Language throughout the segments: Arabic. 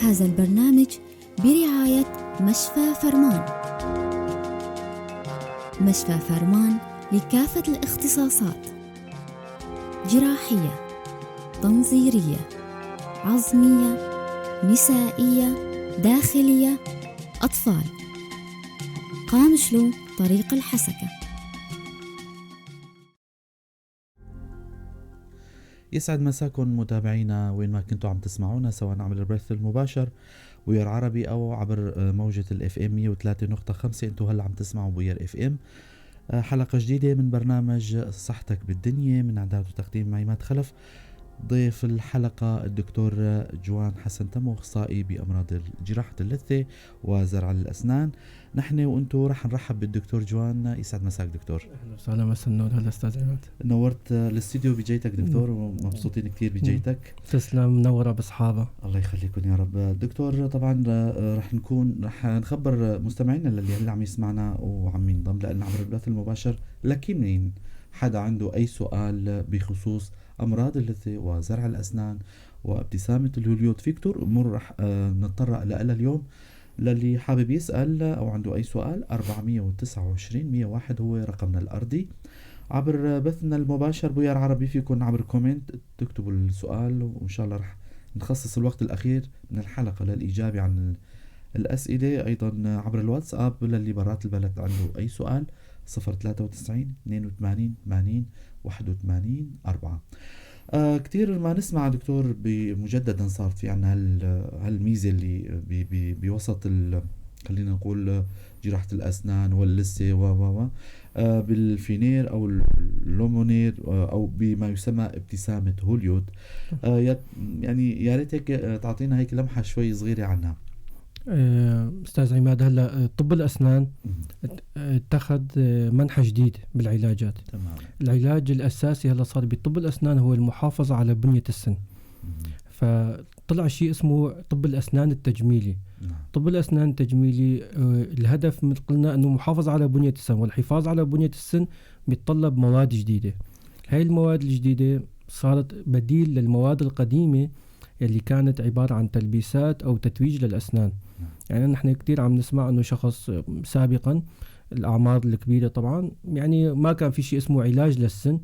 هذا البرنامج برعاية مشفى فرمان. مشفى فرمان لكافة الاختصاصات: جراحية، تنظيرية، عظمية، نسائية، داخلية، أطفال. قامشلو، طريق الحسكة. يسعد مساكم متابعينا وين ما كنتوا عم تسمعونا، سواء عبر البث المباشر بوير عربي او عبر موجة الاف ام 103.5. انتوا هلا عم تسمعوا بوير اف ام. حلقة جديدة من برنامج صحتك بالدنيا، من اعداد وتقديم معي مات خلف. ضيف الحلقة الدكتور جوان حسن تمو، اخصائي بامراض جراحة اللثة وزرع الاسنان. نحن وانتو رح نرحب بالدكتور جوان. يسعد مساك دكتور. اهلا وسهلا، مساء النور. هلا استاذ عماد، نورت الاستديو بجيتك دكتور، ومبسوطين كتير بجيتك. تسلم، منورة باصحابها. الله يخليكم يا رب. دكتور طبعا رح نخبر مستمعينا اللي هلا عم يسمعنا وعم ينضم لنا عبر البث المباشر، لكن مين حدا عنده اي سؤال بخصوص امراض اللثة وزرع الاسنان وابتسامة الهوليود، في كتير امور رح نتطرق لها اليوم. للي حابب يسأل او عنده اي سؤال 429-101 هو رقمنا الارضي. عبر بثنا المباشر بوير عربي فيكن عبر كومنت تكتبوا السؤال، وان شاء الله رح نخصص الوقت الأخير من الحلقة للإجابة عن الأسئلة. أيضا عبر الواتساب للي برات البلد عنده أي سؤال 093-82-80-81-4. كتير ما نسمع دكتور بمجددا صار في عنا هالميزة اللي بوسط خلينا نقول جراحة الأسنان واللثة بالفينير أو اللومونير أو بما يسمى ابتسامة هوليود. يعني يا ريتك تعطينا هيك لمحة شوي صغيرة عنها. أستاذ عماد، هلا طب الأسنان اتخذ منحى جديد بالعلاجات. تمام. العلاج الأساسي هلا صار بطب الأسنان هو المحافظة على بنية السن. فطلع شيء اسمه طب الأسنان التجميلي. طب الأسنان التجميلي الهدف مثل قلنا أنه محافظة على بنية السن، والحفاظ على بنية السن بيتطلب مواد جديدة. هاي المواد الجديدة صارت بديل للمواد القديمة اللي كانت عبارة عن تلبيسات أو تتويج للأسنان. يعني نحن كتير عم نسمع أنه شخص سابقا الأعمار الكبيرة طبعا يعني ما كان في شيء اسمه علاج للسن،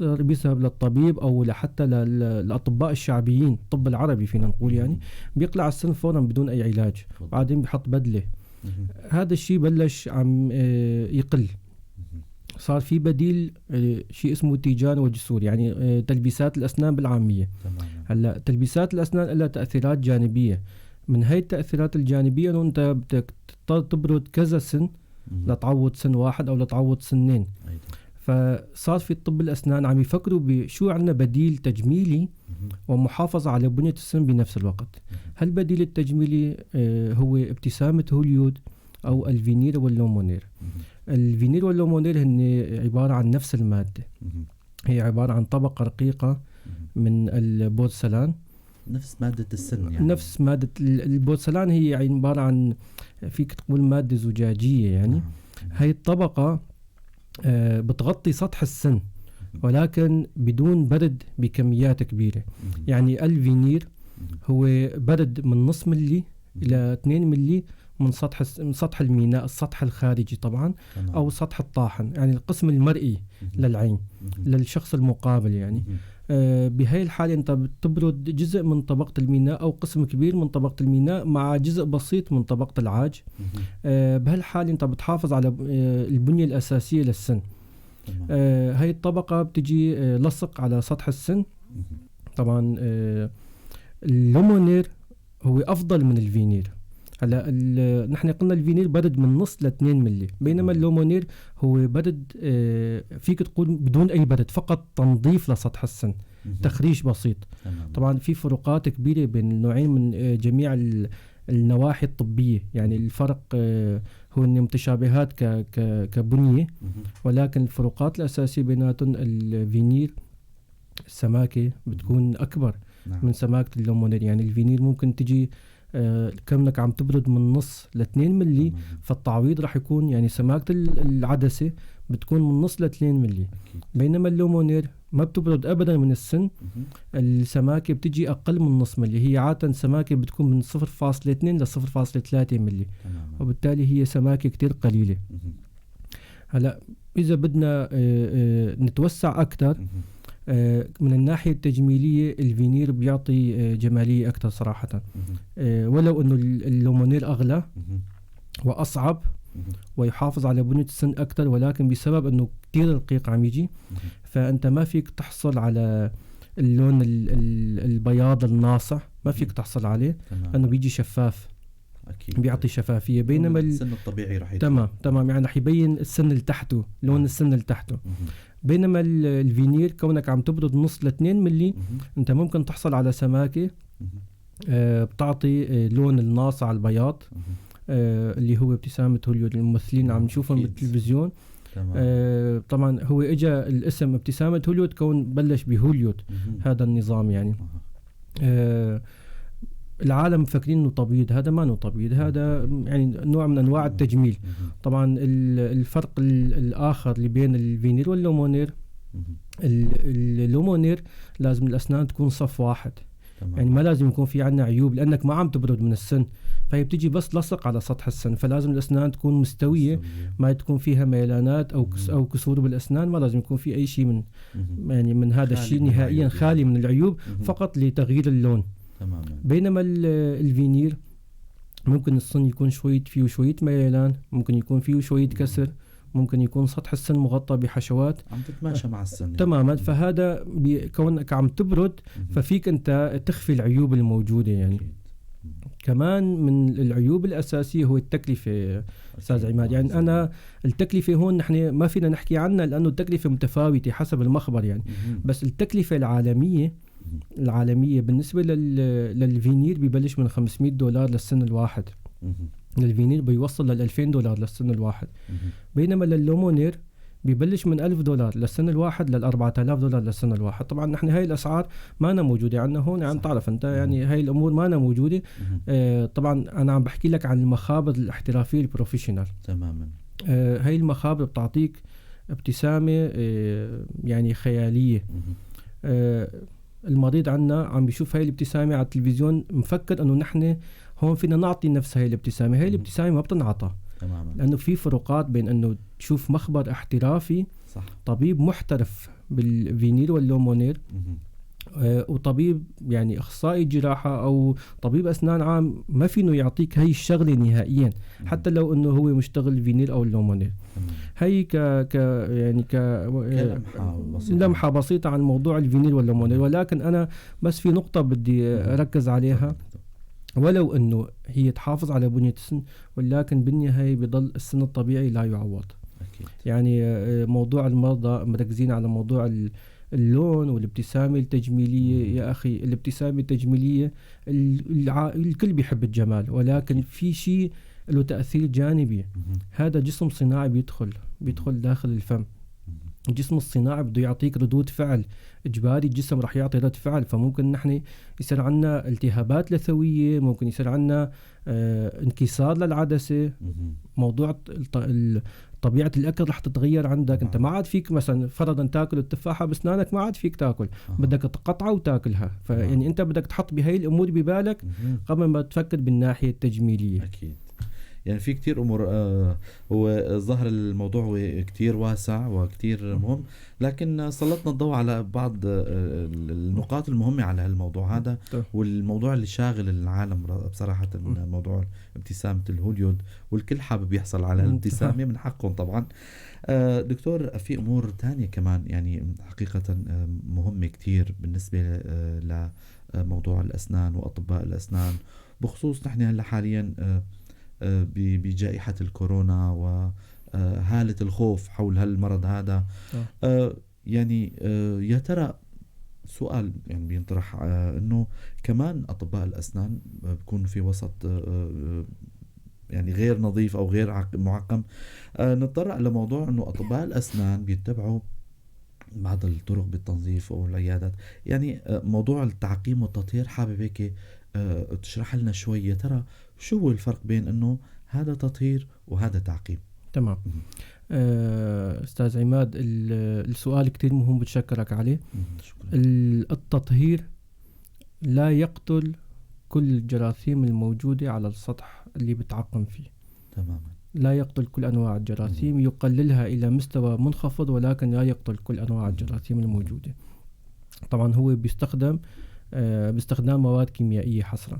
بيذهب للطبيب أو حتى للأطباء الشعبيين، الطب العربي فينا نقول، يعني بيقلع السن فورا بدون أي علاج، بعدين بيحط بدلة. هذا الشيء بلش عم يقل. صار في بديل شيء اسمه تيجان وجسور، يعني تلبيسات الأسنان بالعامية. هلا تلبيسات الأسنان لها تأثيرات جانبية. من هاي التأثيرات الجانبية أنه أنت بدك تبرد كذا سن لتعوض سن واحد أو لتعوض سنين. فصار في طب الأسنان عم يفكروا بشو عنا بديل تجميلي ومحافظة على بنية السن بنفس الوقت. هالبديل التجميلي هو ابتسامة هوليود أو الفينير واللومونير. الفينير واللومونير هن عبارة عن نفس المادة، هي عبارة عن طبقة رقيقة من البورسلان، نفس مادة السن، يعني نفس مادة البورسلان. هي عبارة عن فيك تقول مادة زجاجية يعني. هاي الطبقة بتغطي سطح السن ولكن بدون برد بكميات كبيرة. يعني الفينير هو برد من نص ملي إلى 2 ملي من سطح الميناء، السطح الخارجي طبعا، أو سطح الطاحن، يعني القسم المرئي للعين للشخص المقابل يعني. بهاي الحالة أنت بتبرد جزء من طبقة الميناء أو قسم كبير من طبقة الميناء مع جزء بسيط من طبقة العاج. بهالحالة أنت بتحافظ على البنية الأساسية للسن. هاي الطبقة بتجي لصق على سطح السن. طبعا اللومونير هو أفضل من الفينير. هلا نحن قلنا الفينير برد من نص ل2 ملي، بينما اللومونير هو برد فيك تقول بدون أي برد، فقط تنظيف لسطح السن، تخريج بسيط. طبعا في فروقات كبيرة بين النوعين من جميع النواحي الطبية. يعني الفرق هو أن متشابهات كبنية، ولكن الفروقات الأساسية بيناتهم الفينير السماكة بتكون أكبر من سماكة اللومونير. يعني الفينير ممكن تجي كمنك عم تبرد من نص ل2 ملي، فالتعويض رح يكون يعني سماكة العدسة بتكون من نص ل2 ملي. بينما اللومونير ما بتبرد ابدا من السن. السماكه بتجي اقل من نص ملي، هي عاده سماكه بتكون من 0.2 ل 0.3 ملي، وبالتالي هي سماكه كتير قليله. هلا اذا بدنا نتوسع اكثر من الناحيه التجميليه، الفينير بيعطي جماليه اكثر صراحه، ولو انه اللومونير اغلى واصعب ويحافظ على بنية السن أكتر، ولكن بسبب أنه كتير رقيق عم يجي، فأنت ما فيك تحصل على اللون البياض الناصع، ما فيك تحصل عليه لأنه بيجي شفاف، أكيد بيعطي شفافية. بينما السن الطبيعي رح يطلع تمام يعني رح يبين السن اللي تحته، لون السن اللي تحته. بينما الفينير كونك عم تبرد نص ل2 ملي، أنت ممكن تحصل على سماكة بتعطي لون الناصع البياض، اللي هو ابتسامة هوليود الممثلين عم نشوفهم بالتلفزيون. طبعا هو اجا الاسم ابتسامة هوليود كون بلش بهوليود هذا النظام يعني. العالم مفكرين انه تبييض، هذا ما انه تبييض، هذا يعني نوع من انواع التجميل. طبعا الفرق الاخر اللي بين الفينير واللومونير، اللومونير لازم الاسنان تكون صف واحد، يعني ما لازم يكون في عنا عيوب، لأنك ما عم تبرد من السن، فهي بتيجي بس لصق على سطح السن، فلازم الأسنان تكون مستوية، ما تكون فيها ميلانات أو كسور بالأسنان، ما لازم يكون في أي شيء من هذا الشيء نهائيا، خالي من العيوب، فقط لتغيير اللون. بينما الفينير ممكن السن يكون فيه شوية ميلان، ممكن يكون فيه شوية كسر، ممكن يكون سطح السن مغطى بحشوات عم تتماشى مع السن تماما. فهذا كونك عم تبرد ففيك انت تخفي العيوب الموجودة يعني. كمان من العيوب الأساسية هو التكلفة أستاذ عماد. يعني أنا التكلفة هون نحن ما فينا نحكي عنها لأنه التكلفة متفاوتة حسب المخبر يعني، بس التكلفة العالمية بالنسبة للفينير ببلش من $500 للسن الواحد، الفينير بيوصل $2000 للسن الواحد. بينما لللومونير بيبلش من $1000 للسن الواحد $4000 للسن الواحد. طبعا نحن هاي الأسعار ما أنا موجودة عندنا هون، عم تعرف أنت يعني هاي الأمور ما أنا موجودة. طبعا أنا عم بحكي لك عن المخابر الاحترافية البروفيشنال تماما. هاي المخابر بتعطيك ابتسامة يعني خيالية. المريض عنا عم بيشوف هاي الابتسامة على التلفزيون، مفكر أنه نحن هون فينا نعطي نفس هاي الابتسامة. هاي الابتسامة ما بتنعطى تماما، لأنه في فروقات بين أنه تشوف مخبر احترافي صح، طبيب محترف بالفينير واللومونير، وطبيب يعني أخصائي جراحة أو طبيب أسنان عام ما فينه يعطيك هاي الشغلة نهائيا، حتى لو أنه هو مشتغل فينير أو اللومونير. هاي يعني لمحة بسيطة عن موضوع الفينير واللومونير. ولكن أنا بس في نقطة بدي أركز عليها، ولو أنه هي تحافظ على بنية السن، ولكن بالنهاية بيضل السن الطبيعي لا يعوض أكيد. يعني موضوع المرضى مركزين على موضوع اللون والابتسامة التجميلية. يا أخي الابتسامة التجميلية الكل بيحب الجمال، ولكن في شيء له تأثير جانبي. هذا جسم صناعي بيدخل داخل الفم. الجسم الصناعي بده يعطيك ردود فعل إجباري، الجسم رح يعطي رد فعل. فممكن نحن يصير عنا التهابات لثوية، ممكن يصير عنا انكسار للعدسة. موضوع طبيعة الأكل رح تتغير عندك. أنت ما عاد فيك مثلا فرضا تاكل التفاحة بسنانك، ما عاد فيك تاكل، بدك تقطعها وتاكلها. فيعني أنت بدك تحط بهاي الأمور ببالك قبل ما تفكر بالناحية التجميلية. أكيد. يعني في كتير أمور. هو ظهر الموضوع هو كتير واسع وكتير مهم، لكن سلطنا الضوء على بعض النقاط المهمة على هالموضوع هذا، والموضوع اللي شاغل العالم بصراحة موضوع ابتسامة الهوليود، والكل حابب يحصل على الابتسامة من حقهم طبعا. دكتور، في أمور تانية كمان يعني حقيقة مهمة كتير بالنسبة لموضوع الأسنان وأطباء الأسنان، بخصوص نحن هلا حاليا بجائحة الكورونا وهالة الخوف حول هالمرض هذا. يعني يا ترى سؤال يعني بينطرح انه كمان اطباء الاسنان بيكون في وسط يعني غير نظيف او غير معقم. نتطرق لموضوع انه اطباء الاسنان بيتبعوا بعض الطرق بالتنظيف او العيادات. يعني موضوع التعقيم والتطهير حابب هيك تشرح لنا شوي، يا ترى شو هو الفرق بين انه هذا تطهير وهذا تعقيم؟ تمام. أستاذ عماد، السؤال كتير مهم، بتشكرك عليه. شكرا. التطهير لا يقتل كل الجراثيم الموجودة على السطح اللي بتعقم فيه. تماما. لا يقتل كل أنواع الجراثيم، يقللها إلى مستوى منخفض، ولكن لا يقتل كل أنواع الجراثيم الموجودة. طبعا هو بيستخدم باستخدام مواد كيميائية حصرا.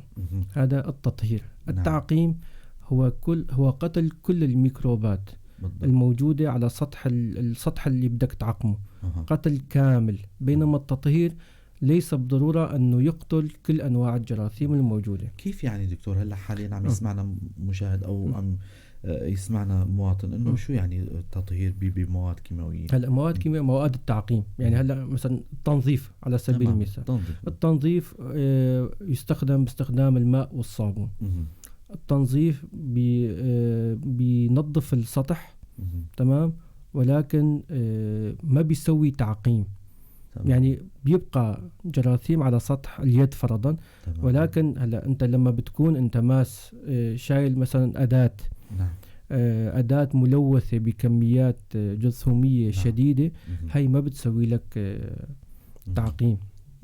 هذا التطهير. التعقيم هو قتل كل الميكروبات بالضبط. الموجودة على السطح اللي بدك تعقمه. قتل كامل. بينما التطهير ليس بالضرورة أنه يقتل كل أنواع الجراثيم الموجودة. كيف يعني دكتور؟ هلا حاليا عم يسمعنا مشاهد أو عم يسمعنا مواطن، إنه شو يعني التطهير بمواد كيماوية؟ هلا مواد كيميائية، مواد التعقيم، يعني هلا مثلا التنظيف على سبيل المثال. التنظيف يستخدم باستخدام الماء والصابون. التنظيف بينظف السطح، تمام، ولكن ما بيسوي تعقيم. يعني بيبقى جراثيم على سطح اليد فرضا، ولكن هلا انت لما بتكون انت ماس شايل مثلا أداة ملوثة بكميات جرثومية شديدة، هاي ما بتسوي لك تعقيم.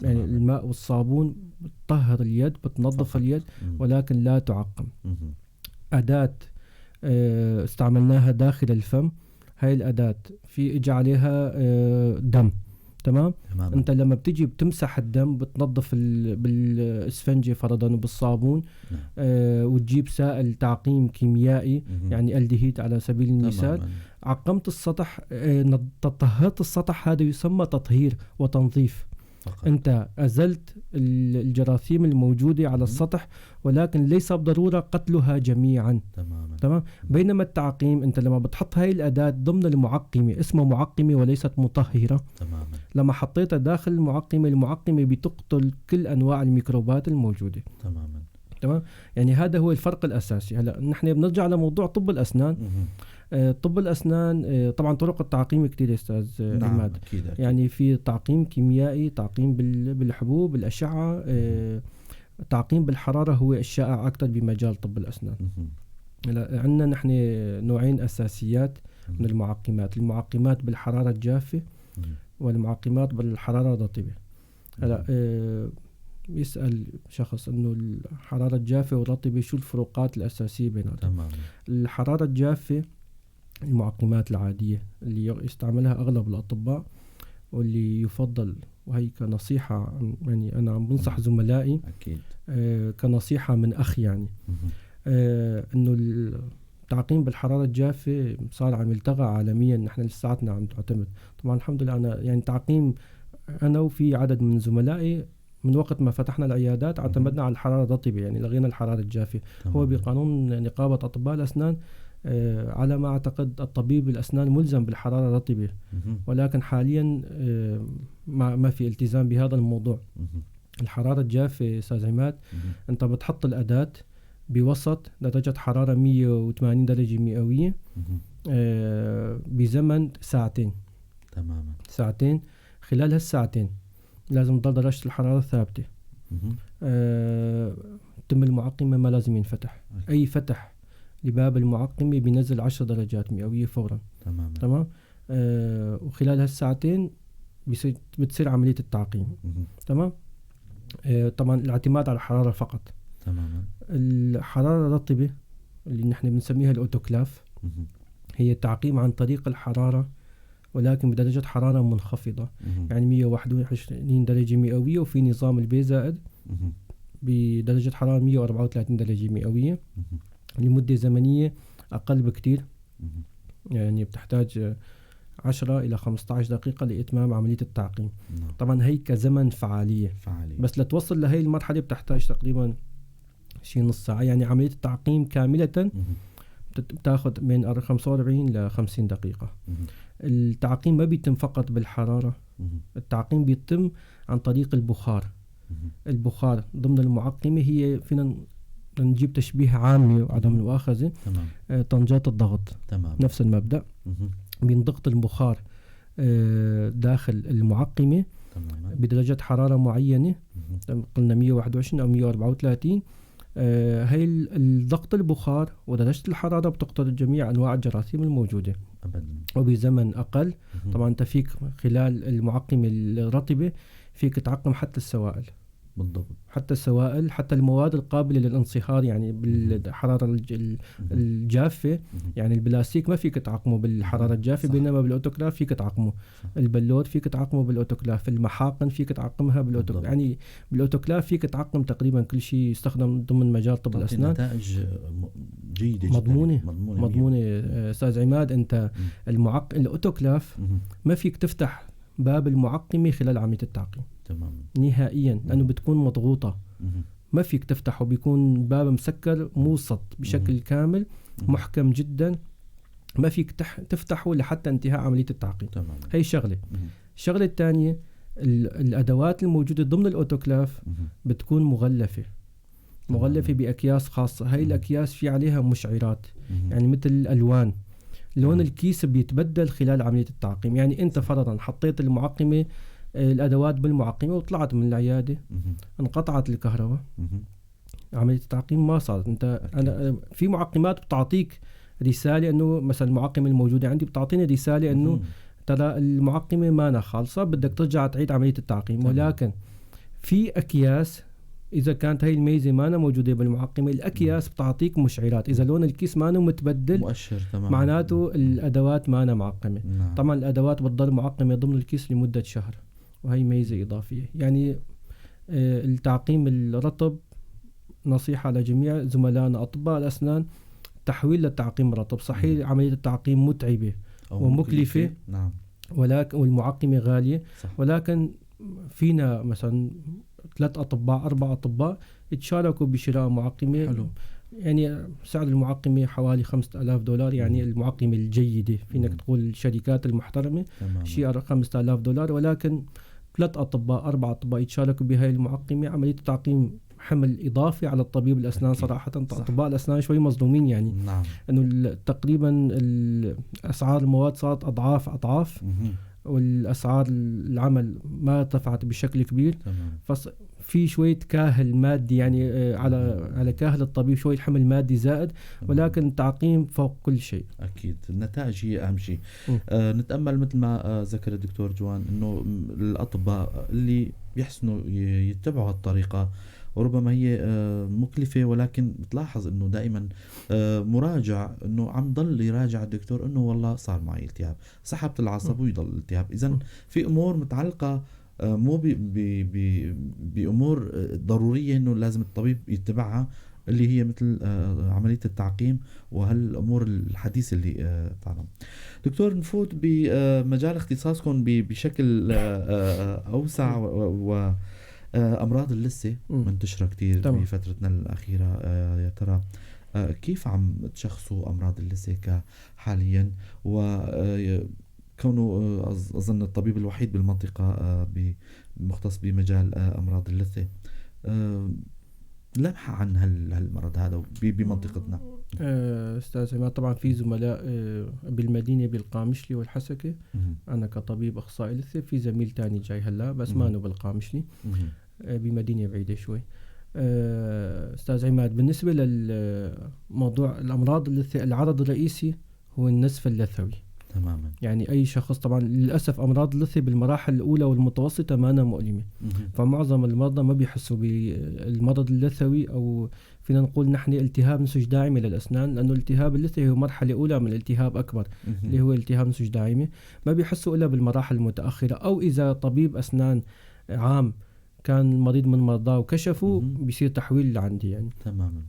يعني الماء والصابون بتطهر اليد، بتنظف اليد، ولكن لا تعقم. أداة استعملناها داخل الفم، هاي الأداة في اجى عليها دم، تمام. انت لما بتيجي بتمسح الدم، بتنظف بالاسفنجة فرضا وبالصابون، وتجيب سائل تعقيم كيميائي، يعني الدهيد على سبيل المثال. عقمت السطح، طهرت السطح، هذا يسمى تطهير وتنظيف فقط. انت ازلت الجراثيم الموجودة على السطح، ولكن ليس بضرورة قتلها جميعا. تمام. بينما التعقيم، انت لما بتحط هاي الأداة ضمن المعقمة، اسمها معقمة وليست مطهرة. تماما. لما حطيتها داخل المعقمة بتقتل كل أنواع الميكروبات الموجودة. تمام. يعني هذا هو الفرق الأساسي. هلا نحن بنرجع لموضوع طب الأسنان. طب الأسنان طبعا طرق التعقيم كتير أستاذ عماد. أكيد. يعني في تعقيم كيميائي، تعقيم بالحبوب، بالأشعة، تعقيم بالحرارة هو الشائع أكثر بمجال طب الأسنان. عندنا نحن نوعين أساسيات من المعقمات: المعقمات بالحرارة الجافة والمعقمات بالحرارة الرطبة. هلا يسأل شخص إنه الحرارة الجافة والرطبة شو الفروقات الأساسية بيناتهم؟ الحرارة الجافة المعقمات العادية اللي يستعملها أغلب الأطباء، واللي يفضل، وهي كنصيحة، يعني أنا عم بنصح زملائي أكيد كنصيحة من أخ، يعني إنه التعقيم بالحرارة الجافة صار عم يلتغى عالميا، نحن لساتنا عم تعتمد. طبعا الحمد لله أنا يعني تعقيم، أنا وفي عدد من زملائي من وقت ما فتحنا العيادات اعتمدنا على الحرارة الرطبة، يعني لغينا الحرارة الجافة. هو بقانون نقابة أطباء الأسنان على ما أعتقد الطبيب الأسنان ملزم بالحرارة الرطبة، ولكن حاليا ما في التزام بهذا الموضوع. الحرارة الجافة أستاذ عماد، أنت بتحط الأداة بوسط درجة حرارة 180 درجة مئوية بزمن ساعتين. تماما. ساعتين. خلال هالساعتين لازم تضل درجة الحرارة ثابتة. تم المعقمة ما لازم ينفتح. أي فتح لباب المعقمة بينزل 10 درجات مئوية فورا. تمام. وخلال هالساعتين بتصير عملية التعقيم. تمام. طبعا الاعتماد على الحرارة فقط. تماما. الحرارة الرطبة اللي نحن بنسميها الأوتوكلاف، هي تعقيم عن طريق الحرارة، ولكن بدرجة حرارة منخفضة. يعني 121 درجة مئوية، وفي نظام البي زائد بدرجة حرارة 134 درجة مئوية لمدة زمنية أقل بكتير. يعني بتحتاج 10 إلى 15 دقيقة لإتمام عملية التعقيم. طبعا هي كزمن فعالية. بس لتوصل لهي المرحلة بتحتاج تقريبا شيء نص ساعة. يعني عملية التعقيم كاملة بتاخد من 45 ل 50 دقيقة. التعقيم ما بيتم فقط بالحرارة، التعقيم بيتم عن طريق البخار. البخار ضمن المعقمة هي فينا نجيب تشبيه عامي وعدم المؤاخذة، طنجات الضغط. تمام. نفس المبدأ. بينضغط البخار داخل المعقمة بدرجة حرارة معينة، قلنا 121 أو 134. هي الضغط البخار ودرجة الحرارة بتقتل جميع أنواع الجراثيم الموجودة أبدا وبزمن أقل. طبعا أنت فيك خلال المعقمة الرطبة فيك تعقم حتى السوائل، بالضبط، حتى السوائل، حتى المواد القابلة للانصهار يعني بالحرارة الجافة. يعني البلاستيك ما فيك تعقمه بالحرارة الجافة، بينما بالأوتوكلاف فيك تعقمه. البلور فيك تعقمه بالأوتوكلاف، المحاقن فيك تعقمها بالأوتوكلاف. يعني بالأوتوكلاف فيك تعقم تقريبا كل شيء يستخدم ضمن مجال طب الأسنان. نتائج جيدة مضمونة أستاذ عماد. أنت الأوتوكلاف ما فيك تفتح باب المعقمة خلال عملية التعقيم تمام نهائيا، لأنه بتكون مضغوطة، ما فيك تفتحه، بيكون باب مسكر موسط بشكل كامل محكم جدا، ما فيك تفتحه لحتى انتهاء عملية التعقيم. تمام. هي شغلة. الشغلة الثانية الأدوات الموجودة ضمن الأوتوكلاف بتكون مغلفة بأكياس خاصة. هاي الأكياس في عليها مشعرات يعني مثل الألوان، لون الكيس بيتبدل خلال عملية التعقيم. يعني أنت فرضا حطيت المعقمة الأدوات بالمعقمة وطلعت من العيادة، انقطعت الكهرباء، عملية التعقيم ما صارت. أنا في معقمات بتعطيك رسالة إنه مثلا المعقمة الموجودة عندي بتعطيني رسالة إنه ترى المعقمة ما خالصة، بدك ترجع تعيد عملية التعقيم. ولكن في أكياس إذا كانت هاي الميزة ما موجودة بالمعقمة، الأكياس بتعطيك مشعرات. إذا لون الكيس ما متبدل مؤشر تمام، معناته الأدوات ما معقمة. طبعا الأدوات بتضل معقمة ضمن الكيس لمدة شهر، وهي ميزة إضافية. يعني التعقيم الرطب نصيحة لجميع زملائنا أطباء الأسنان، تحويل للتعقيم الرطب. صحيح عملية التعقيم متعبة ومكلفة، نعم، ولكن والمعقمة غالية، صح. ولكن فينا مثلا 3 أطباء 4 أطباء يتشاركوا بشراء معقمة. حلو. يعني سعر المعقمة حوالي $5000. يعني المعقمة الجيدة فينك تقول الشركات المحترمة شيء $5000، ولكن 3 أطباء 4 أطباء يتشاركوا بهاي المعقمة. عملية التعقيم حمل إضافي على الطبيب الأسنان. أكيد. صراحة أطباء الأسنان شوي مظلومين يعني. نعم. إنه تقريبا أسعار المواد صارت أضعاف والأسعار العمل ما ارتفعت بشكل كبير. في شوية كاهل مادي يعني على كاهل الطبيب شوية حمل مادي زائد، ولكن التعقيم فوق كل شيء. أكيد النتائج هي أهم شيء. نتأمل مثل ما ذكر الدكتور جوان إنه الأطباء اللي بيحسنوا يتبعوا هالطريقة، وربما هي مكلفة، ولكن بتلاحظ إنه دائما مراجع، إنه عم ضل يراجع الدكتور إنه والله صار معي التهاب، سحبت العصب ويضل الالتهاب. إذن في أمور متعلقة مو بأمور ضرورية إنه لازم الطبيب يتبعها، اللي هي مثل عملية التعقيم وهالأمور الحديثة اللي تعلم. دكتور، نفوت بمجال اختصاصكم بشكل أوسع وأمراض اللثة منتشرة كتير بفترتنا الأخيرة. يا ترى كيف عم تشخصوا أمراض اللثة حاليا، كونه أظن الطبيب الوحيد بالمنطقة مختص بمجال أمراض اللثة، لمحة عن هالمرض هذا بمنطقتنا؟ أستاذ عماد، طبعا في زملاء بالمدينة بالقامشلي والحسكة. أنا كطبيب أخصائي لثة، في زميل تاني جاي هلا بس ما بالقامشلي، بمدينة بعيدة شوي. أستاذ عماد، بالنسبة للموضوع الأمراض اللثة، العرض الرئيسي هو النزف اللثوي تماما. يعني أي شخص، طبعا للأسف أمراض اللثة بالمراحل الأولى والمتوسطة ما مؤلمة، فمعظم المرضى ما بيحسوا بالمرض اللثوي، أو فينا نقول نحن التهاب نسج داعمة للأسنان، لأنه التهاب اللثة هو مرحلة أولى من الالتهاب أكبر اللي هو التهاب نسج داعمة. ما بيحسوا إلا بالمراحل المتأخرة، أو إذا طبيب أسنان عام كان مريض من مرضاه وكشفوا بيصير تحويل لعندي يعني. تماما.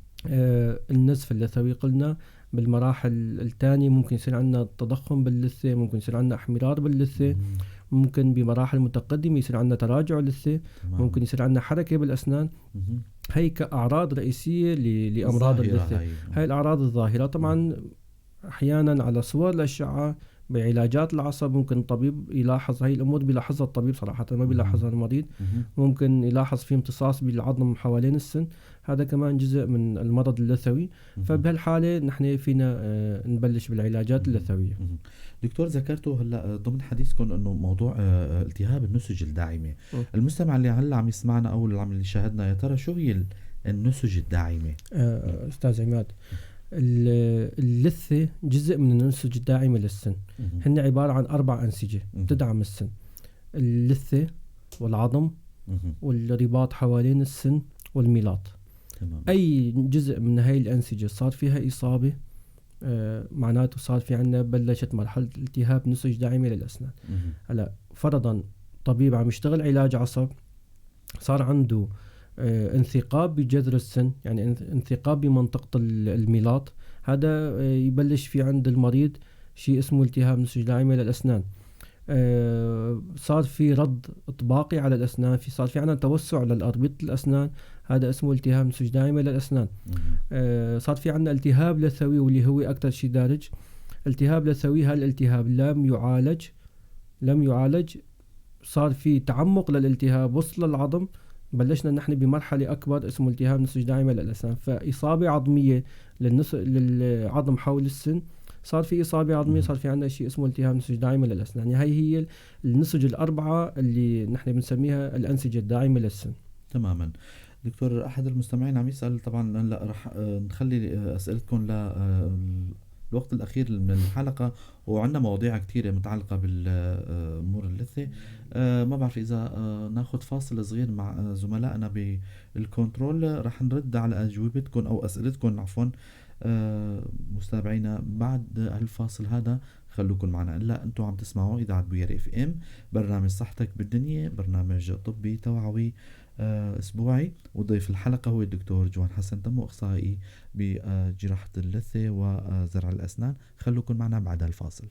النزف اللثوي قلنا بالمراحل الثانية ممكن يصير عندنا تضخم باللثة، ممكن يصير عندنا احمرار باللثة، ممكن بمراحل متقدمة يصير عندنا تراجع لثة، ممكن يصير عندنا حركة بالأسنان. هي كأعراض رئيسية لأمراض اللثة. هاي الأعراض الظاهرة. طبعا أحيانا على صور الأشعة بعلاجات العصب ممكن الطبيب يلاحظ هاي الأمور، بيلاحظها الطبيب صراحة ما بيلاحظها المريض. ممكن يلاحظ في امتصاص بالعظم حوالين السن، هذا كمان جزء من المرض اللثوي. فبهالحالة نحن فينا نبلش بالعلاجات اللثوية. دكتور، ذكرتوا هلا ضمن حديثكم انه موضوع التهاب النسج الداعمة. المستمع اللي هلا عم يسمعنا او اللي عم يشاهدنا، يا ترى شو هي النسج الداعمة. أستاذ عماد، اللثة جزء من النسج الداعمة للسن. هن عبارة عن 4 أنسجة تدعم السن: اللثة والعظم والرباط حوالين السن والميلاط. تمام. أي جزء من هاي الأنسجة صار فيها إصابة، معناته صار في عنا بلشت مرحلة التهاب نسج داعمة للأسنان. هلا فرضا طبيب عم يشتغل علاج عصب، صار عنده انثقاب بجذر السن، يعني انثقاب بمنطقة الميلاط، هذا يبلش في عند المريض شيء اسمه التهاب نسج داعمة للأسنان. صار في رد إطباقي على الأسنان، صار في عنا توسع للأربطة الأسنان، هذا اسمه التهاب نسج داعمة للأسنان. صار في عنا التهاب لثوي، واللي هو أكثر شيء دارج. التهاب لثوي، هالالتهاب لم يعالج، صار في تعمق للالتهاب، وصل للعظم، بلشنا نحن بمرحلة أكبر اسمه التهاب نسج داعمة للأسنان. فإصابة عظمية للعظم حول السن، صار في إصابة عظمية، صار في عندنا شيء اسمه التهاب نسج داعمة للأسنان. يعني هي النسج ال4 اللي نحن بنسميها الأنسجة الداعمة للسن. تماما. دكتور، أحد المستمعين عم يسأل، طبعا لا رح نخلي أسئلتكم الوقت الأخير من الحلقة، وعندنا مواضيع كتيرة متعلقة بالأمور اللثة. ما بعرف إذا ناخد فاصل صغير مع زملائنا بالكنترول، رح نرد على أجوبتكم أو أسئلتكم عفوا مستابعينا بعد الفاصل هذا. خلوكم معنا. إلا أنتم عم تسمعوا إذاعة بوير FM، برنامج صحتك بالدنيا، برنامج طبي توعوي أسبوعي، وضيف الحلقة هو الدكتور جوان حسن تمو، أخصائي بجراحة اللثة وزرع الأسنان. خلوكم معنا بعد الفاصل.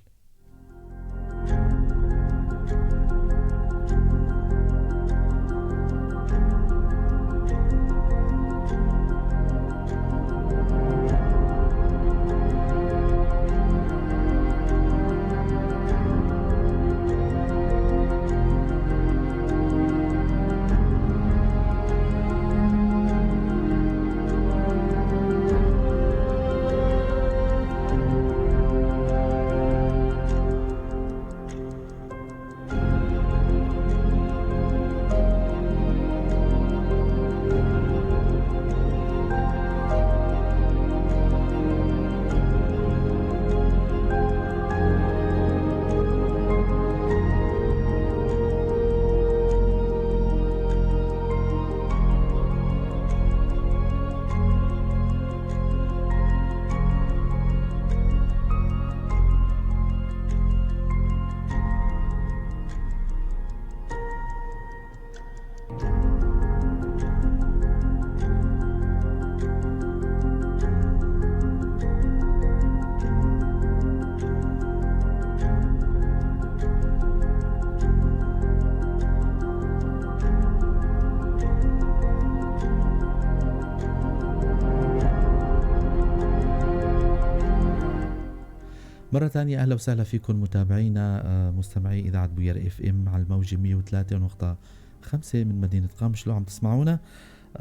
مرة ثانية أهلا وسهلا فيكم متابعينا مستمعي إذاعة بوير FM على الموجة 103.5 من مدينة قامشلو. عم تسمعونا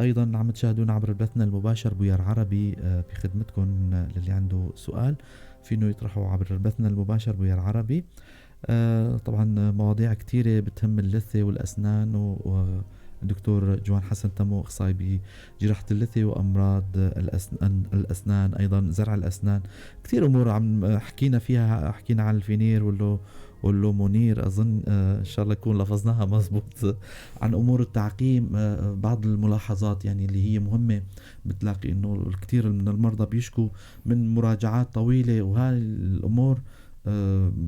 أيضا، عم تشاهدونا عبر بثنا المباشر بوير عربي بخدمتكم. للي عنده سؤال فينه يطرحه عبر بثنا المباشر بوير عربي. طبعا مواضيع كتيرة بتهم اللثة والأسنان، الدكتور جوان حسن تمو أخصائي بجراحة اللثة وأمراض الأسنان أيضا زرع الأسنان. كثير أمور عم حكينا فيها، حكينا عن الفينير واللومونير، أظن إن شاء الله يكون لفظناها مزبوط، عن أمور التعقيم. بعض الملاحظات يعني اللي هي مهمة، بتلاقي إنه الكثير من المرضى بيشكوا من مراجعات طويلة، وهاي الأمور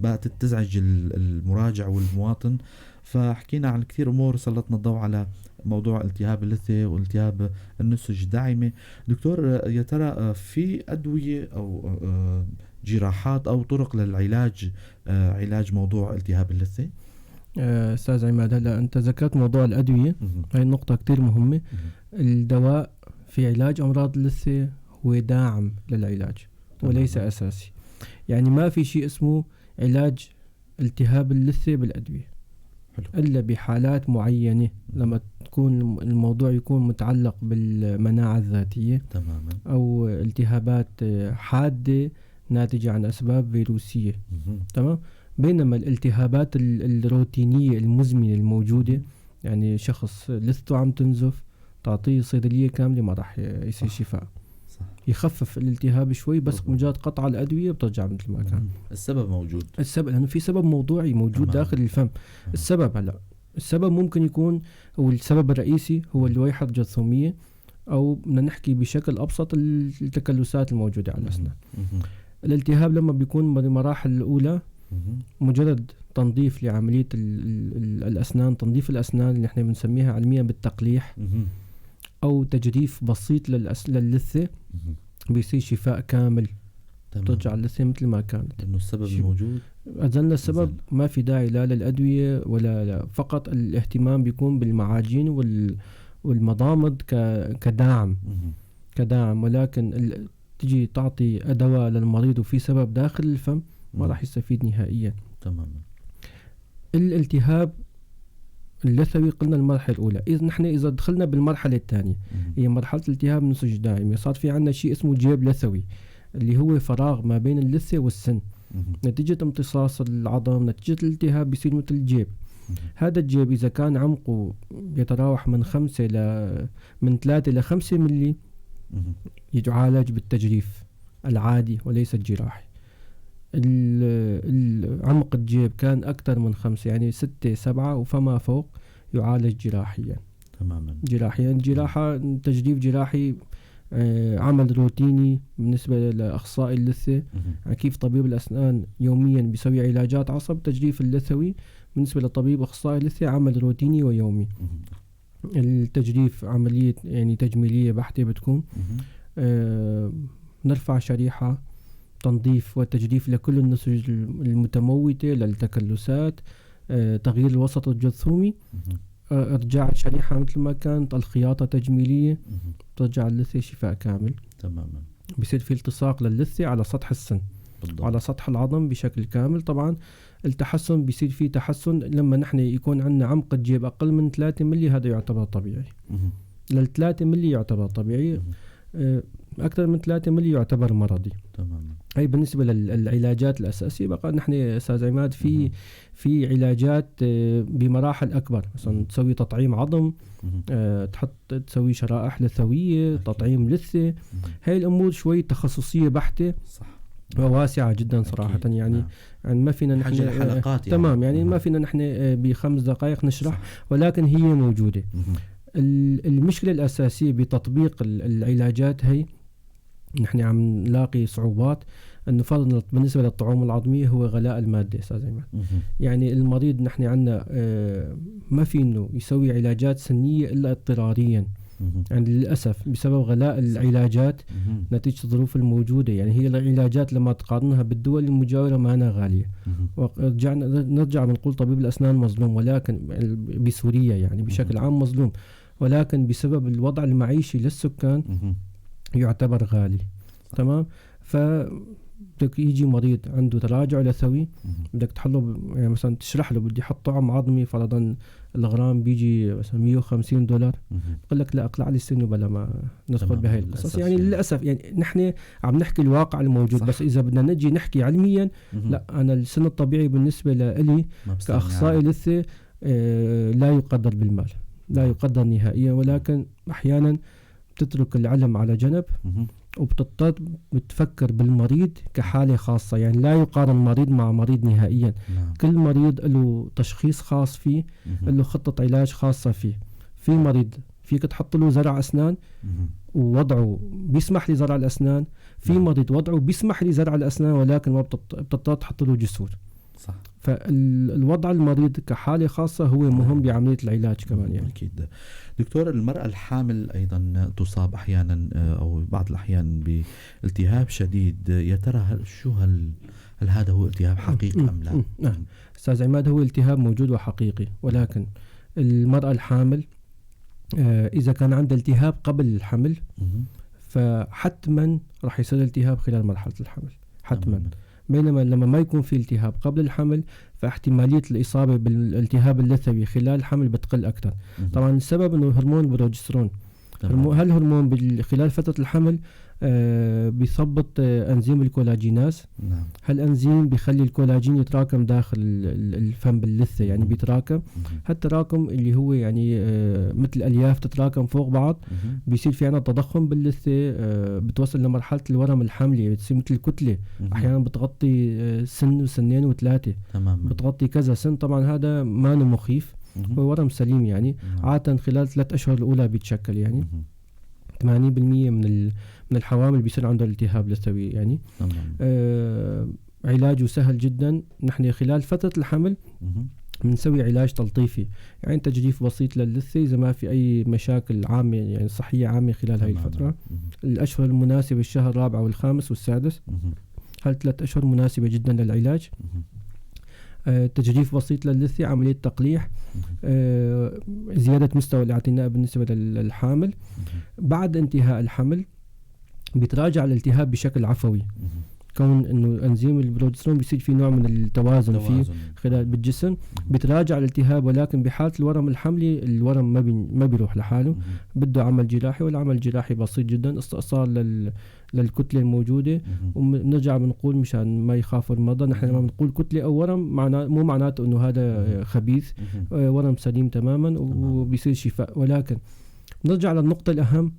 بقت تزعج المراجع والمواطن. فحكينا عن كثير أمور، سلطنا الضوء على موضوع التهاب اللثة والتهاب النسج الداعمة. دكتور، يا ترى في أدوية أو جراحات أو طرق للعلاج، علاج موضوع التهاب اللثة؟ أستاذ عماد، هلا أنت ذكرت موضوع الأدوية، هاي النقطة كتير مهمة. الدواء في علاج أمراض اللثة هو داعم للعلاج وليس أساسي. يعني ما في شيء اسمه علاج التهاب اللثة بالأدوية، إلا بحالات معينة، لما تكون الموضوع يكون متعلق بالمناعة الذاتية تماما، أو التهابات حادة ناتجة عن أسباب فيروسية. تمام. بينما الالتهابات الروتينية المزمنة الموجودة، يعني شخص لثته عم تنزف، تعطيه صيدلية كاملة ما راح يصير شفاء. صح. يخفف الالتهاب شوي بس مجرد قطع الأدوية بترجع مثل ما كان. السبب موجود. السبب لأنه في سبب موضوعي موجود داخل الفم. السبب هلا السبب ممكن يكون هو السبب الرئيسي هو الويحة الجرثومية، أو بدنا نحكي بشكل أبسط التكلسات الموجودة على الأسنان. الالتهاب لما بيكون بالمراحل الأولى مجرد تنظيف لعملية الأسنان، تنظيف الأسنان اللي احنا بنسميها علميا بالتقليح، أو تجديف بسيط للثة، بيصير شفاء كامل. ترجع اللثة مثل ما كانت. إنه السبب موجود. أزلنا السبب ما في داعي لا للأدوية ولا لا. فقط الاهتمام بيكون بالمعاجين والمضامض كداعم، ولكن تجي تعطي دواء للمريض وفي سبب داخل الفم ما راح يستفيد نهائيا. تماما. الالتهاب اللثوي قلنا المرحلة الأولى. إذا دخلنا بالمرحلة الثانية هي مرحلة التهاب نسج دائمي، صار في عنا شيء اسمه جيب لثوي اللي هو فراغ ما بين اللثة والسن. نتيجة امتصاص العظم، نتيجة الالتهاب بيصير مثل الجيب. هذا الجيب إذا كان عمقه يتراوح من 3 إلى 5 ملي يعالج بالتجريف العادي وليس الجراحي. عمق الجيب كان أكثر من 5 يعني 6 7 وفما فوق يعالج جراحيا. تماما. جراحة تجريف جراحي عمل روتيني بالنسبة لأخصائي اللثة. كيف طبيب الأسنان يوميا بيسوي علاجات عصب، تجريف اللثوي بالنسبة لطبيب أخصائي اللثة عمل روتيني ويومي. التجريف عملية يعني تجميلية بحتة بتكون. نرفع شريحة تنظيف وتجريف لكل النسج المتموتة للتكلسات، تغيير الوسط الجرثومي، ارجاع الشريحة مثل ما كانت، الخياطة تجميلية، ترجع اللثة شفاء كامل. تماما. بيصير في التصاق للثة على سطح السن بالضبط. على سطح العظم بشكل كامل. طبعا التحسن بيصير فيه تحسن لما نحن يكون عندنا عمق الجيب أقل من 3 ملي، هذا يعتبر طبيعي. 3 ملي يعتبر طبيعي. أكثر من 3 ملي يعتبر مرضي. تماما. هي بالنسبة للعلاجات الأساسية. بقى نحن أستاذ عماد في علاجات بمراحل أكبر، مثلا تسوي تطعيم عظم، تسوي شرائح لثوية، تطعيم لثة. هاي الأمور شوي تخصصية بحتة. صح. وواسعة جدا صراحة. يعني ما فينا نحن حلقات تمام يعني ما فينا نحن ب5 دقائق نشرح. صح. ولكن هي موجودة. المشكلة الأساسية بتطبيق العلاجات هي نحن عم نلاقي صعوبات. أنه فرضنا بالنسبة للطعوم العظمية هو غلاء المادة أستاذ عماد. يعني المريض نحن عندنا ما في إنه يسوي علاجات سنية إلا اضطراريا. يعني للأسف بسبب غلاء العلاجات نتيجة الظروف الموجودة. يعني هي العلاجات لما تقارنها بالدول المجاورة ما أنا غالية. نرجع بنقول طبيب الأسنان مظلوم، ولكن بسوريا يعني بشكل عام مظلوم، ولكن بسبب الوضع المعيشي للسكان يعتبر غالي. تمام. بدك يجي مريض عنده تراجع لثوي، بدك تحله يعني مثلا تشرح له بدي احط طعم عظمي فرضا الغرام بيجي مثلا $150، بقول لك لا اقلع لي السن بلا ما ندخل بهاي القصص. يعني للاسف يعني نحن عم نحكي الواقع الموجود. صح. بس اذا بدنا نجي نحكي علميا لا، انا السن الطبيعي بالنسبه لي كاخصائي لثه لا يقدر بالمال، لا يقدر نهائيا. ولكن احيانا بتترك العلم على جنب وبتضطر بتفكر بالمريض كحالة خاصة. يعني لا يقارن مريض مع مريض نهائيا. كل مريض له تشخيص خاص فيه، له خطة علاج خاصة فيه. في مريض فيك تحط له زرع أسنان ووضعه بيسمح لزرع الأسنان، في مريض وضعه بيسمح لزرع الأسنان ولكن ما بتضطر تحط له جسور. صح. فالوضع المريض كحالة خاصة هو مهم بعملية العلاج كمان. يعني أكيد. دكتور، المرأة الحامل أيضا تصاب أحيانا أو بعض الأحيان بالتهاب شديد. يا ترى هل هذا هو التهاب حقيقي أم لا؟ أستاذ عماد، هو التهاب موجود وحقيقي، ولكن المرأة الحامل إذا كان عندها التهاب قبل الحمل فحتما راح يصير التهاب خلال مرحلة الحمل حتما. بينما لما ما يكون في التهاب قبل الحمل فاحتمالية الإصابة بالالتهاب اللثوي خلال الحمل بتقل أكثر. طبعا السبب أنه هرمون البروجسترون، هالهرمون خلال فترة الحمل بيثبط أنزيم الكولاجيناز. نعم. هالأنزيم بيخلي الكولاجين يتراكم داخل الفم باللثة، يعني بيتراكم. هالتراكم اللي هو يعني مثل ألياف تتراكم فوق بعض، بيصير في عنا تضخم باللثة، بتوصل لمرحلة الورم الحملي، بتصير مثل الكتلة. أحيانا بتغطي سن وسنين وثلاثة، بتغطي كذا سن. طبعا هذا ما مخيف، هو ورم سليم يعني. عادة خلال 3 أشهر الأولى بيتشكل يعني 80% من الحوامل بيصير عندها التهاب لثوي يعني. علاجه سهل جدا. نحن خلال فترة الحمل بنسوي علاج تلطيفي، يعني تجديف بسيط للثة إذا ما في أي مشاكل عامة يعني صحية عامة خلال هاي الفترة. الأشهر المناسبة الشهر الرابع والخامس والسادس، هل 3 أشهر مناسبة جدا للعلاج. تجديف بسيط للثة، عملية تقليح، زيادة مستوى الاعتناء بالنسبة للحامل. بعد انتهاء الحمل بيتراجع الالتهاب بشكل عفوي، كون انه انزيم البروجسترون بيصير في نوع من التوازن فيه خلال بالجسم، بيتراجع الالتهاب. ولكن بحالة الورم الحملي الورم ما بيروح لحاله، بده عمل جراحي، والعمل الجراحي بسيط جدا، استئصال للكتلة الموجودة. ونرجع بنقول مشان ما يخافوا المرضى، نحن لما بنقول كتلة أو ورم مو معناته أنه هذا خبيث، ورم سليم تماما وبيصير شفاء. ولكن نرجع للنقطة الأهم،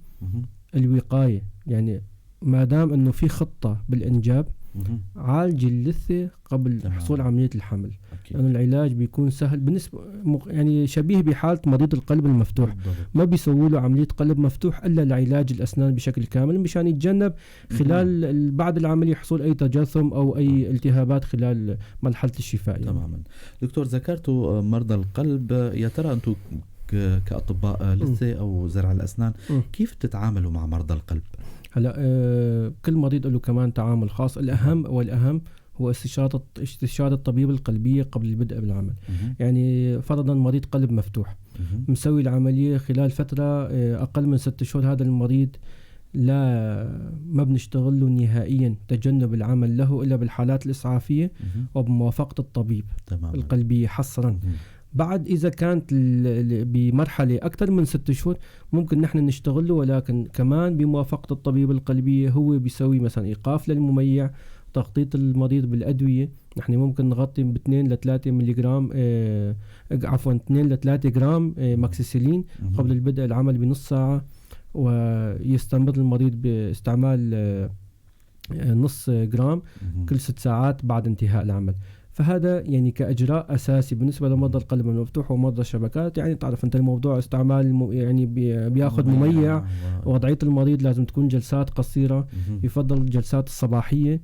الوقاية. يعني ما دام أنه في خطة بالإنجاب، عالج اللثة قبل حصول عملية الحمل، لأن يعني العلاج بيكون سهل بالنسبة يعني شبيه بحالة مريض القلب المفتوح. ما بيسووا له عملية قلب مفتوح إلا لعلاج الأسنان بشكل كامل، مشان يتجنب خلال بعد العملية حصول أي تجثم أو أي التهابات خلال مرحلة الشفاء يعني. تماما. دكتور، ذكرتوا مرضى القلب، يا ترى أنتم كأطباء لثة أو زرع الأسنان كيف تتعاملوا مع مرضى القلب؟ هلا كل مريض له كمان تعامل خاص. الأهم والأهم هو استشارة الطبيب القلبية قبل البدء بالعمل. يعني فرضا مريض قلب مفتوح مسوي العملية خلال فترة أقل من 6 شهور، هذا المريض ما بنشتغل له نهائيا تجنب العمل له إلا بالحالات الإسعافية وبموافقة الطبيب القلبية حصرا. بعد إذا كانت بمرحلة أكثر من 6 شهور ممكن نحن نشتغله، ولكن كمان بموافقة الطبيب القلبية. هو بيسوي مثلا إيقاف للمميع، تخطيط المريض بالأدوية. نحن ممكن نغطي ب 2 ل 3 ملغرام 2 ل 3 جرام ماكسيسيلين قبل البدء العمل بنص ساعة، ويستمر المريض باستعمال نص جرام كل 6 ساعات بعد انتهاء العمل. فهذا يعني كإجراء أساسي بالنسبة لمرضى القلب المفتوح ومرضى الشبكات. يعني تعرف أنت الموضوع استعمال يعني بياخذ مميع، وضعية المريض لازم تكون جلسات قصيرة، يفضل الجلسات الصباحية.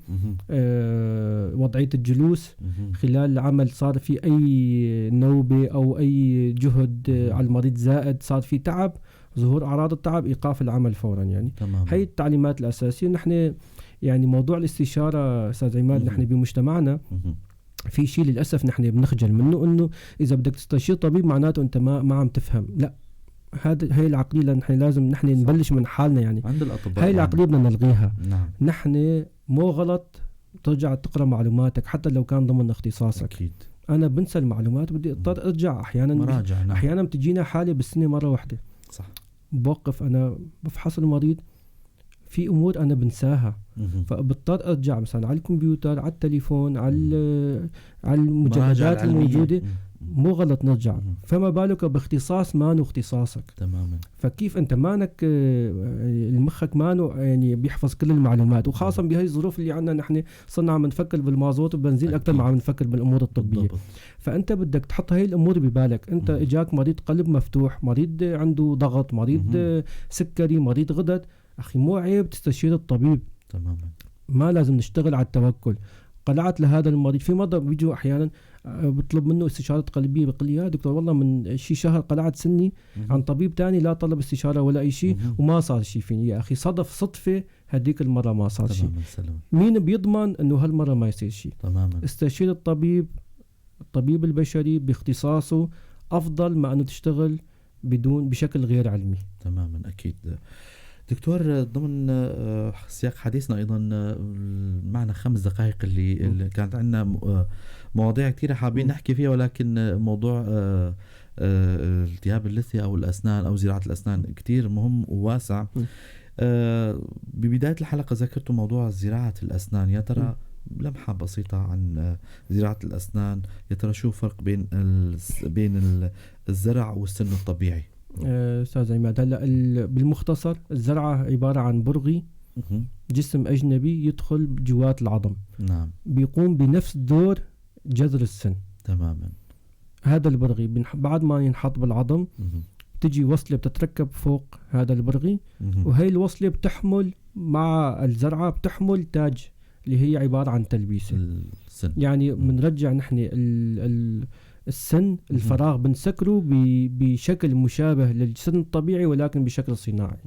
وضعية الجلوس خلال العمل صار في أي نوبة أو أي جهد على المريض زائد، صار في تعب، ظهور أعراض التعب، إيقاف العمل فورا يعني. هاي التعليمات الأساسية. نحن يعني موضوع الاستشارة أستاذ عماد، نحن بمجتمعنا في شيء للأسف نحن بنخجل منه، إنه إذا بدك تستشير طبيب معناته أنت ما عم تفهم. لا، هاي العقلية نحن لازم نبلش من حالنا يعني. عند الأطباء هاي العقلية بدنا نلغيها. نعم. نحن مو غلط ترجع تقرأ معلوماتك حتى لو كان ضمن اختصاصك. أكيد. أنا بنسى المعلومات، بدي أضطر أرجع أحيانا. مراجعة. نعم. أحيانا بتجينا حالة بالسنة مرة واحدة. صح. بوقف أنا بفحص المريض، في أمور أنا بنساها، فبضطر أرجع مثلا على الكمبيوتر، على التليفون، على المجلدات الموجودة. مو غلط نرجع. فما بالك باختصاص مانو اختصاصك. تماما. فكيف أنت مانك المخك مانو يعني بيحفظ كل المعلومات، وخاصة بهاي الظروف اللي عنا نحن صرنا عم نفكر بالمازوت والبنزين أكثر ما عم نفكر بالأمور الطبية. فأنت بدك تحط هاي الأمور ببالك. أنت إجاك مريض قلب مفتوح، مريض عنده ضغط، مريض سكري، مريض غدد، أخي مو عيب تستشير الطبيب. تماما. ما لازم نشتغل على التوكل. قلعت لهذا المريض، في مرضى بيجوا أحيانا بطلب منه استشارة قلبية، بيقول لي يا دكتور والله من شهر قلعت سني عن طبيب تاني لا طلب استشارة ولا أي شيء وما صار شيء فيني. يا أخي صدفة هديك المرة ما صار شيء. مين بيضمن أنه هالمرة ما يصير شيء؟ تماما. استشير الطبيب البشري باختصاصه أفضل ما أنه تشتغل بشكل غير علمي. تماما. أكيد. دكتور، ضمن سياق حديثنا أيضا معنا 5 دقائق اللي كانت عندنا مواضيع كثيرة حابين نحكي فيها، ولكن موضوع التهاب اللثة أو الأسنان أو زراعة الأسنان كتير مهم وواسع. ببداية الحلقة ذكرت موضوع زراعة الأسنان، يا ترى لمحة بسيطة عن زراعة الأسنان، يا ترى شو فرق بين الزرع والسن الطبيعي؟ أستاذ عماد، هلا بالمختصر الزرعة عبارة عن برغي جسم أجنبي يدخل جوات العظم. نعم. بيقوم بنفس دور جذر السن تماما. هذا البرغي بعد ما ينحط بالعظم تجي وصلة بتتركب فوق هذا البرغي، وهي الوصلة بتحمل مع الزرعة بتحمل تاج اللي هي عبارة عن تلبيسة السن. يعني بنرجع نحن السن الفراغ بنسكره بشكل مشابه للسن الطبيعي ولكن بشكل صناعي.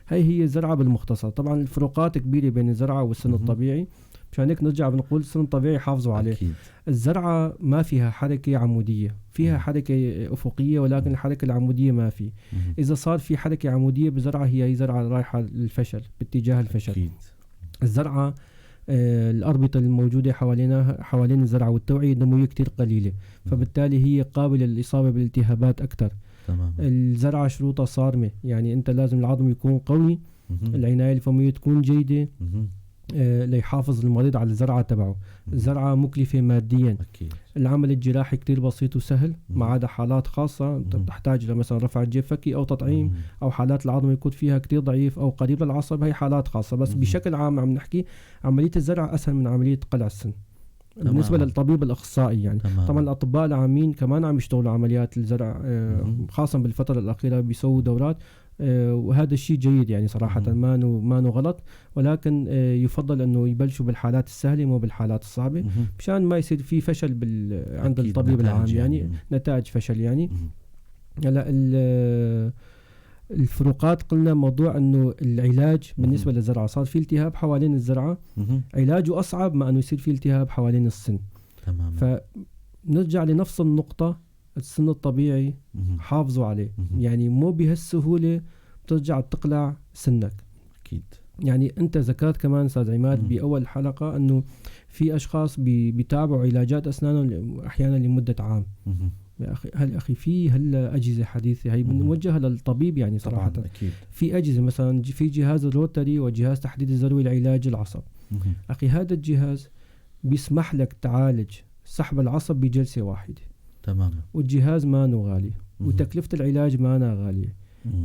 هي الزرعة بالمختصر. طبعا الفروقات كبيرة بين الزرعة والسن الطبيعي، مشان هيك نرجع بنقول السن الطبيعي حافظوا عليه. أكيد. الزرعة ما فيها حركة عمودية، فيها حركة أفقية ولكن الحركة العمودية ما في. إذا صار في حركة عمودية بزرعة هي زرعة رايحة للفشل، باتجاه الفشل. أكيد. الزرعة الأربطة الموجودة حوالين الزرعة والتوعية الدموية كتير قليلة، فبالتالي هي قابلة للإصابة بالالتهابات أكثر. تمام. الزرعة شروطها صارمة، يعني أنت لازم العظم يكون قوي، العناية الفمية تكون جيدة ليحافظ المريض على الزرعة تبعه. الزرعة مكلفة ماديا. أكيد. العمل الجراحي كتير بسيط وسهل، ما عدا حالات خاصة تحتاج مثلا رفع جيب فكي أو تطعيم، أو حالات العظم يكون فيها كتير ضعيف أو قريب للعصب، هي حالات خاصة. بس بشكل عام عم نحكي عملية الزرع أسهل من عملية قلع السن بالنسبة للطبيب الأخصائي يعني. طبعا الأطباء العامين كمان عم يشتغلوا عمليات الزرع، خاصة بالفترة الأخيرة بيسووا دورات، وهذا الشيء جيد يعني صراحة، ما غلط، ولكن يفضل أنه يبلشوا بالحالات السهلة مو بالحالات الصعبة، مشان ما يصير في فشل عند الطبيب العام يعني نتائج فشل يعني. هلا الفروقات قلنا موضوع أنه العلاج بالنسبة للزرعة صار في التهاب حوالين الزرعة، علاجه أصعب ما أنه يصير في التهاب حوالين السن. تمام. فنرجع لنفس النقطة، السن الطبيعي حافظوا عليه، يعني مو بهالسهولة بترجع تقلع سنك. أكيد. يعني أنت ذكرت كمان أستاذ عماد بأول حلقة أنه في أشخاص بيتابعوا علاجات أسنانهم أحيانا لمدة عام. يا أخي في أجهزة حديثة هي بنوجهها للطبيب يعني صراحة. أكيد. في أجهزة مثلا في جهاز الروتري وجهاز تحديد الزروي لعلاج العصب. أخي هذا الجهاز بيسمح لك تعالج سحب العصب بجلسة واحدة. تمام. والجهاز ما غالي، وتكلفة العلاج ما غالية.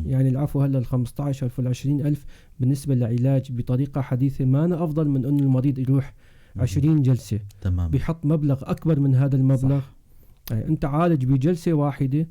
يعني العفو هلا 15,000 وال 20,000 بالنسبة لعلاج بطريقة حديثة ما أفضل من أن المريض يروح 20 جلسة. تمام. بيحط مبلغ أكبر من هذا المبلغ. صح. يعني أنت عالج بجلسة واحدة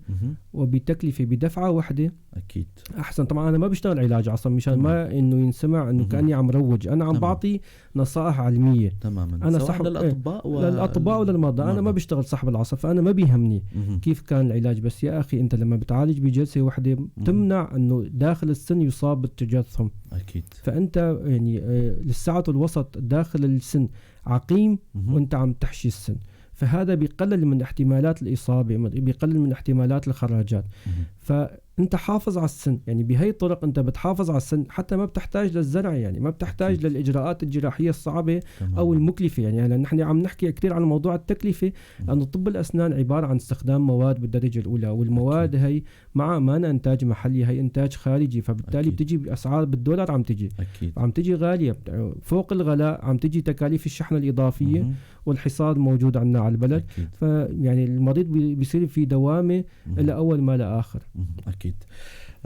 وبتكلفة بدفعة واحدة. أكيد. أحسن. طبعا أنا ما بشتغل علاج عصب مشان ما إنه ينسمع إنه كأني عم روج، أنا عم بعطي نصائح علمية. تماما. أنا صاحب للأطباء وللمرضى. أنا ما بشتغل صاحب العصب، فأنا ما بيهمني كيف كان العلاج. بس يا أخي أنت لما بتعالج بجلسة واحدة تمنع إنه داخل السن يصاب بالتجثم. أكيد. فأنت يعني للسعة الوسط داخل السن عقيم وأنت عم تحشي السن، فهذا بيقلل من احتمالات الإصابة، بيقلل من احتمالات الخراجات. فأنت حافظ على السن، يعني بهي الطرق أنت بتحافظ على السن، حتى ما بتحتاج للزرع، يعني ما بتحتاج أكيد للإجراءات الجراحية الصعبة أو المكلفة. يعني نحن عم نحكي كتير عن موضوع التكلفة، لأن طب الأسنان عبارة عن استخدام مواد بالدرجة الأولى، والمواد هي مع ما إنتاج محلي، هي إنتاج خارجي، فبالتالي أكيد بتجي بأسعار بالدولار عم تجي أكيد. عم تجي غالية، فوق الغلاء عم تجي تكاليف الشحن الإضافية والحصاد موجود عندنا على البلد. فيعني المريض بيصير في دوامة إلى أول ما لآخر. أكيد.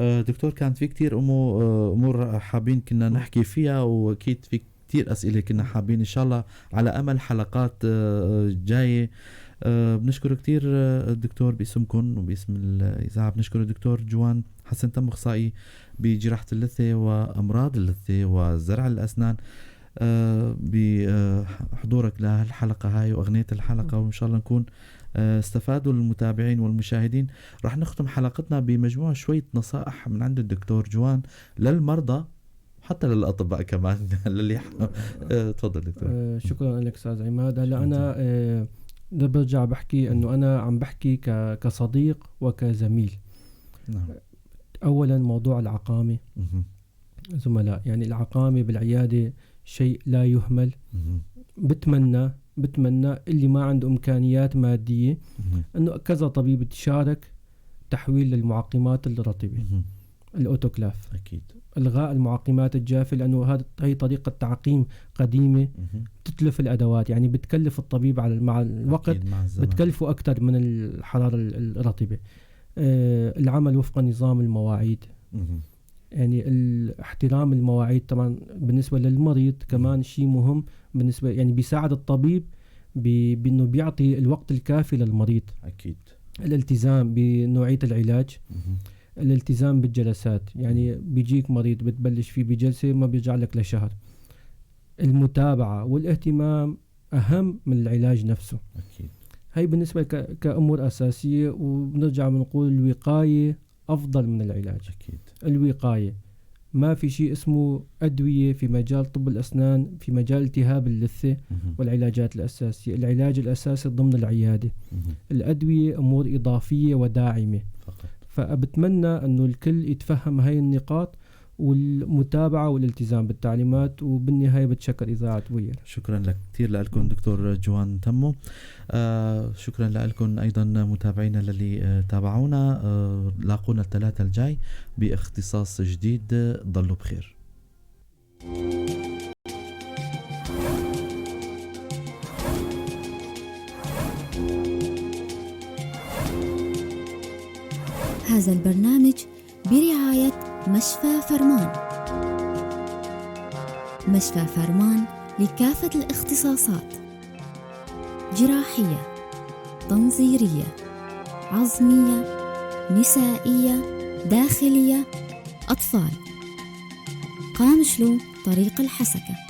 دكتور، كانت في كتير أمور حابين كنا نحكي فيها، وأكيد في كتير أسئلة كنا حابين إن شاء الله على أمل حلقات جاية. بنشكر كتير الدكتور باسمكم وباسم الإذاعة، بنشكر الدكتور جوان حسن تم، أخصائي بجراحة اللثة وأمراض اللثة وزرع الأسنان، بحضورك لهالحلقة هاي وأغنية الحلقة، وإن شاء الله نكون استفادوا المتابعين والمشاهدين. راح نختم حلقتنا بمجموعة شوية نصائح من عند الدكتور جوان للمرضى حتى للأطباء كمان للي تفضل دكتور. شكرا لك أستاذ عماد. هلا أنا برجع بحكي أنه أنا عم بحكي كصديق وكزميل. نعم. أولا موضوع العقامة زملاء، يعني العقامة بالعيادة شيء لا يهمل. بتمنى اللي ما عنده إمكانيات مادية أنه كذا طبيب تشارك تحويل للمعقمات الرطبة. الأوتوكلاف، أكيد إلغاء المعقمات الجافة، لأنه هي طريقة تعقيم قديمة تتلف الأدوات، يعني بتكلف الطبيب مع الوقت بتكلفه أكثر من الحرارة الرطبة. العمل وفق نظام المواعيد، يعني احترام المواعيد طبعا بالنسبة للمريض كمان شيء مهم، بالنسبة يعني بيساعد الطبيب بأنه بيعطي الوقت الكافي للمريض. أكيد. الالتزام بنوعية العلاج، الالتزام بالجلسات، يعني بيجيك مريض بتبلش فيه بجلسة ما بيرجع لك لشهر. المتابعة والاهتمام أهم من العلاج نفسه. أكيد. هاي بالنسبة كأمور أساسية، وبنرجع بنقول الوقاية أفضل من العلاج. أكيد. الوقاية، ما في شيء اسمه أدوية في مجال طب الأسنان، في مجال التهاب اللثة والعلاجات الأساسية. العلاج الأساسي ضمن العيادة، الأدوية أمور إضافية وداعمة فقط. فأبتمنى أنه الكل يتفهم هاي النقاط، والمتابعة والالتزام بالتعليمات. وبالنهاية بتشكر إذاعة وير. شكرا لك كثير لكم دكتور جوان تمو. شكرا لكم أيضا متابعينا اللي تابعونا. لاقونا الثلاثة الجاي باختصاص جديد. ضلوا بخير. هذا البرنامج برعاية مشفى فرمان. مشفى فرمان لكافة الاختصاصات: جراحية، تنظيرية، عظمية، نسائية، داخلية، أطفال. قامشلو، طريق الحسكة.